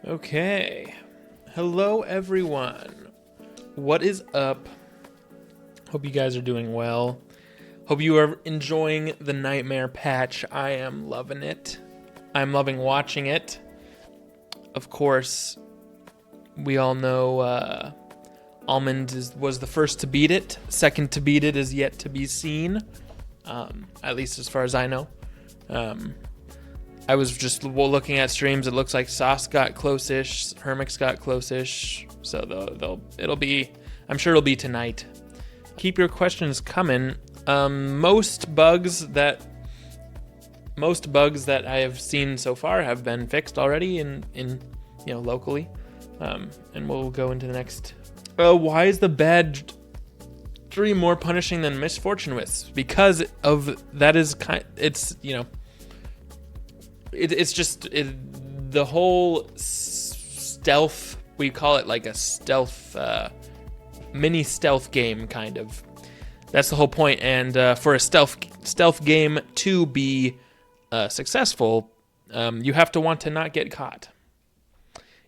Okay. Hello, everyone. What is up? Hope you guys are doing well. Hope you are enjoying the Nightmare patch. I am loving it. I'm loving watching it. Of course, we all know Almond was the first to beat it. Second to beat it is yet to be seen. At least as far as I know. I was just looking at streams. It looks like Sauce got close-ish, Hermix got close-ish, so it'll be. I'm sure it'll be tonight. Keep your questions coming. Most bugs that I have seen so far have been fixed already in locally, and we'll go into the next. Why is the bad dream more punishing than misfortune wisps? Because of that is It's just the whole stealth. We call it like a stealth, mini stealth game, kind of. That's the whole point. And for a stealth game to be successful, you have to want to not get caught.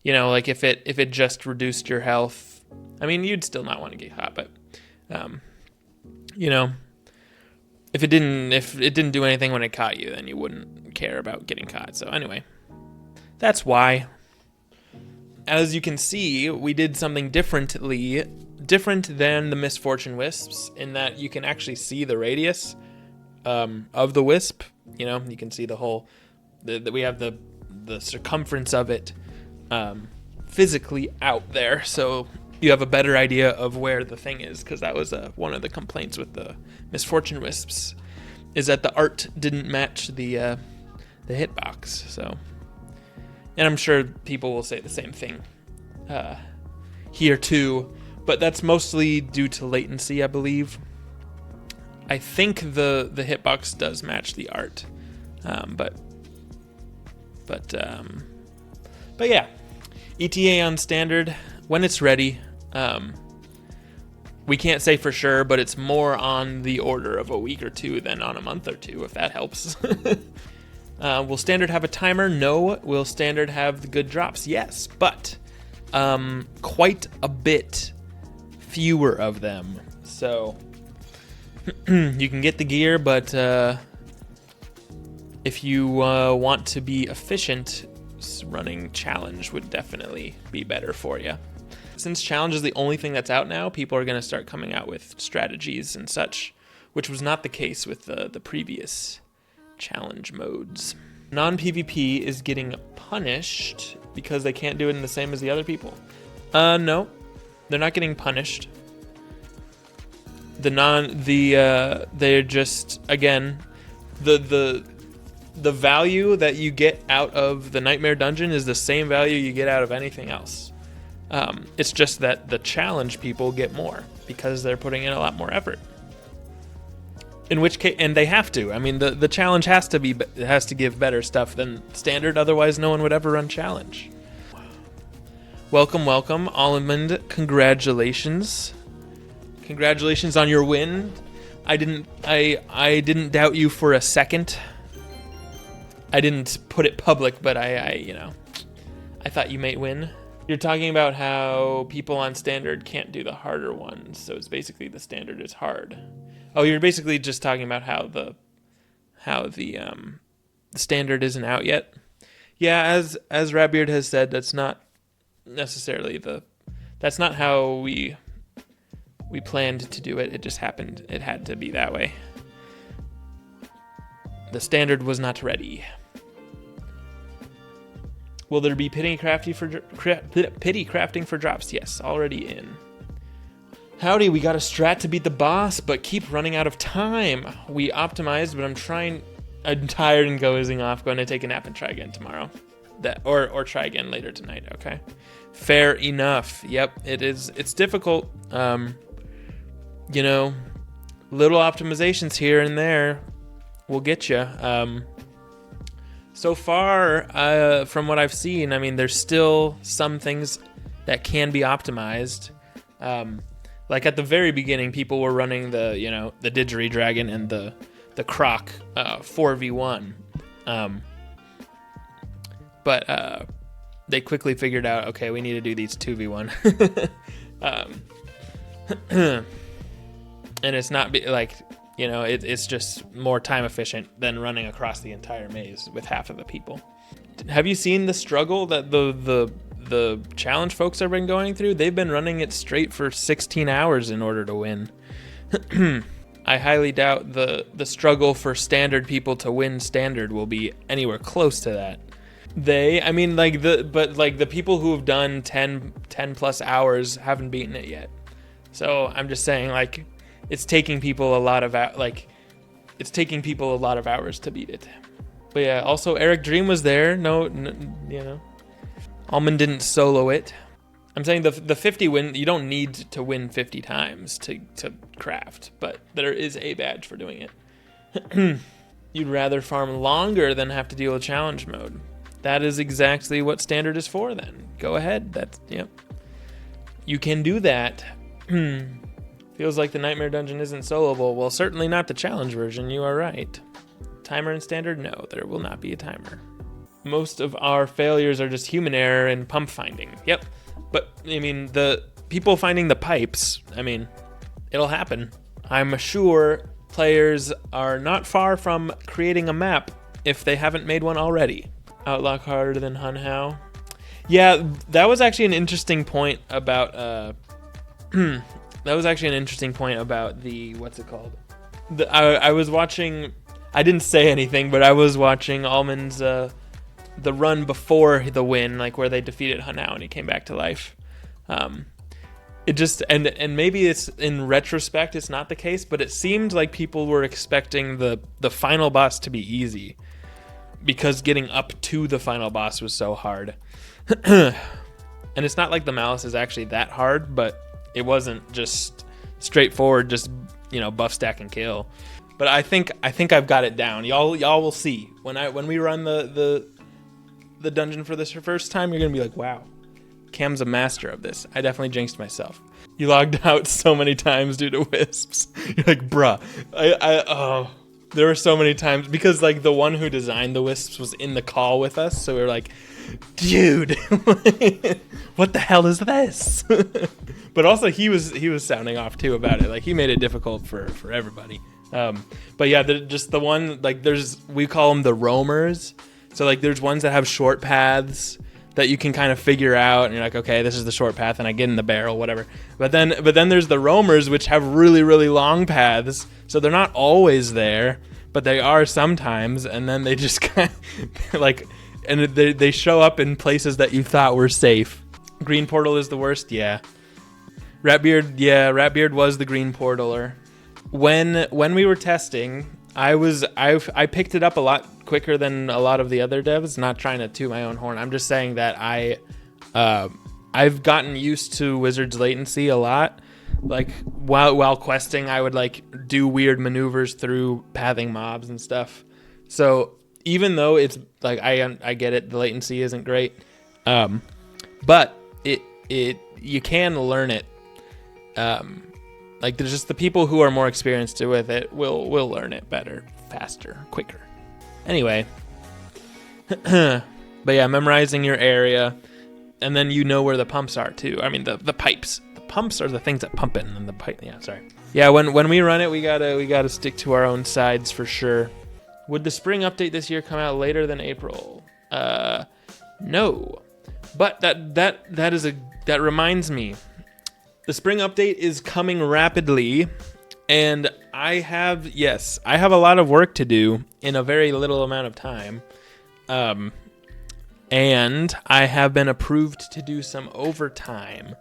Like if it just reduced your health, I mean, you'd still not want to get caught, but if it didn't do anything when it caught you, then you wouldn't care about getting caught. So anyway, that's why. As you can see, we did something different than the misfortune wisps, in that you can actually see the radius of the wisp. You can see the whole. We have the circumference of it physically out there, so you have a better idea of where the thing is, because that was one of the complaints with the misfortune wisps, is that the art didn't match the hitbox. So, and I'm sure people will say the same thing here too, but that's mostly due to latency, I believe. I think the hitbox does match the art, but yeah, ETA on standard when it's ready. We can't say for sure, but it's more on the order of a week or two than on a month or two, if that helps. Will standard have a timer? No. Will standard have the good drops? Yes, but quite a bit fewer of them. So you can get the gear, but if you want to be efficient, running challenge would definitely be better for you. Since challenge is the only thing that's out now, people are going to start coming out with strategies and such, which was not the case with the previous challenge modes. Non-PvP is getting punished because they can't do it in the same as the other people. No, they're not getting punished. They're just, again, the value that you get out of the Nightmare Dungeon is the same value you get out of anything else. It's just that the challenge people get more because they're putting in a lot more effort. In which case, and they have to. I mean, the challenge has to give better stuff than standard. Otherwise, no one would ever run challenge. Welcome, Almond. Congratulations on your win. I didn't doubt you for a second. I didn't put it public, but I thought you might win. You're talking about how people on standard can't do the harder ones, so it's basically the standard is hard. Oh, you're basically just talking about how the standard isn't out yet. Yeah, as Ratbeard has said, that's not necessarily that's not how we planned to do it. It just happened. It had to be that way. The standard was not ready. Will there be pity crafting for drops? Yes, already in. Howdy, we got a strat to beat the boss, but keep running out of time. We optimized, but I'm tired and going off. Going to take a nap and try again tomorrow. Or try again later tonight, okay? Fair enough. Yep, it is. It's difficult. Little optimizations here and there will get you. So far, from what I've seen, I mean, there's still some things that can be optimized. Like at the very beginning, people were running the Didgeridoo Dragon and the Croc 4v1. But they quickly figured out, okay, we need to do these 2v1. And it's not it's just more time efficient than running across the entire maze with half of the people. Have you seen the struggle that the challenge folks have been going through? They've been running it straight for 16 hours in order to win. I highly doubt the struggle for standard people to win standard will be anywhere close to that. The people who have done 10 plus hours haven't beaten it yet. So I'm just saying, like, it's taking people a lot of hours to beat it. But yeah, also Eric Dream was there. No, Almond didn't solo it. I'm saying the 50 win, you don't need to win 50 times to craft, but there is a badge for doing it. You'd rather farm longer than have to deal with challenge mode. That is exactly what standard is for then. Go ahead. You can do that. Feels like the Nightmare Dungeon isn't soloable. Well, certainly not the challenge version. You are right. Timer in standard? No, there will not be a timer. Most of our failures are just human error and pump finding. Yep. But, I mean, the people finding the pipes, I mean, it'll happen. I'm sure players are not far from creating a map if they haven't made one already. Outlock harder than Hun Hao. Yeah, that was actually an interesting point about the what's it called? I was watching. I didn't say anything, but I was watching Almond's the run before the win, like where they defeated Hun Hao and he came back to life. It just and maybe it's in retrospect it's not the case, but it seemed like people were expecting the final boss to be easy, because getting up to the final boss was so hard. And it's not like the Malice is actually that hard, but it wasn't just straightforward, just, buff, stack, and kill. But I think I've got it down. Y'all will see. When we run the dungeon for this first time, you're going to be like, wow, Cam's a master of this. I definitely jinxed myself. You logged out so many times due to wisps. You're like, bruh. There were so many times, because like the one who designed the wisps was in the call with us, so we were like, dude, what the hell is this? But also he was sounding off too about it. Like, he made it difficult for everybody. But yeah, just the one, like, we call them the roamers. So like there's ones that have short paths that you can kind of figure out, and you're like, okay, this is the short path, and I get in the barrel, whatever. But then there's the roamers, which have really, really long paths, so they're not always there, but they are sometimes, and then they just kind of, like, and they show up in places that you thought were safe. Green portal is the worst, yeah. Ratbeard was the green portaler. When we were testing, I picked it up a lot quicker than a lot of the other devs. Not trying to toot my own horn. I'm just saying that I've gotten used to Wizard's latency a lot. Like while questing, I would like do weird maneuvers through pathing mobs and stuff. So even though it's like I get it, the latency isn't great, but you can learn it. Like there's just the people who are more experienced with it will learn it better, faster, quicker. Anyway, but yeah, memorizing your area, and then you know where the pumps are too. I mean the pipes. The pumps are the things that pump it, and then the pipe. Yeah, sorry. Yeah, when we run it, we gotta stick to our own sides for sure. Would the spring update this year come out later than April? No, but that reminds me. The spring update is coming rapidly, and I have a lot of work to do in a very little amount of time. And I have been approved to do some overtime.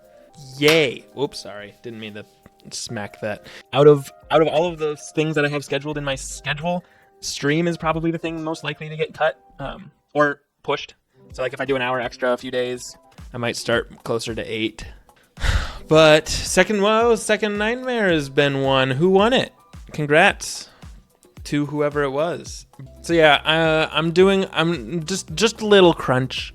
Yay. Whoops, sorry. Didn't mean to smack that. Out of all of those things that I have scheduled in my schedule, stream is probably the thing most likely to get cut or pushed. So like if I do an hour extra a few days, I might start closer to 8. But second Nightmare has been won. Who won it? Congrats to whoever it was. So yeah, I'm just little crunch.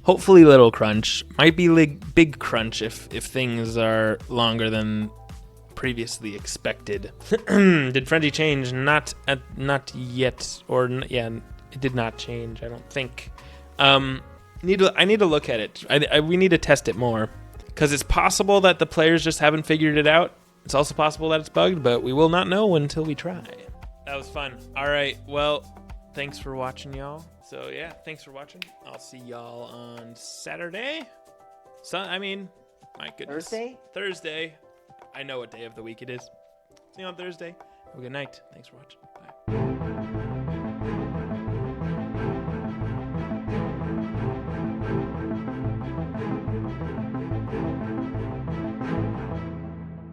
Hopefully little crunch. Might be like big crunch if things are longer than previously expected. Did Frenzy change? Not yet. Or yeah, it did not change, I don't think. I need to look at it. We need to test it more. Because it's possible that the players just haven't figured it out. It's also possible that it's bugged, but we will not know until we try. That was fun. All right, well, thanks for watching, y'all. So, yeah, thanks for watching. I'll see y'all on Saturday. My goodness. Thursday. I know what day of the week it is. See you on Thursday. Have a good night. Thanks for watching.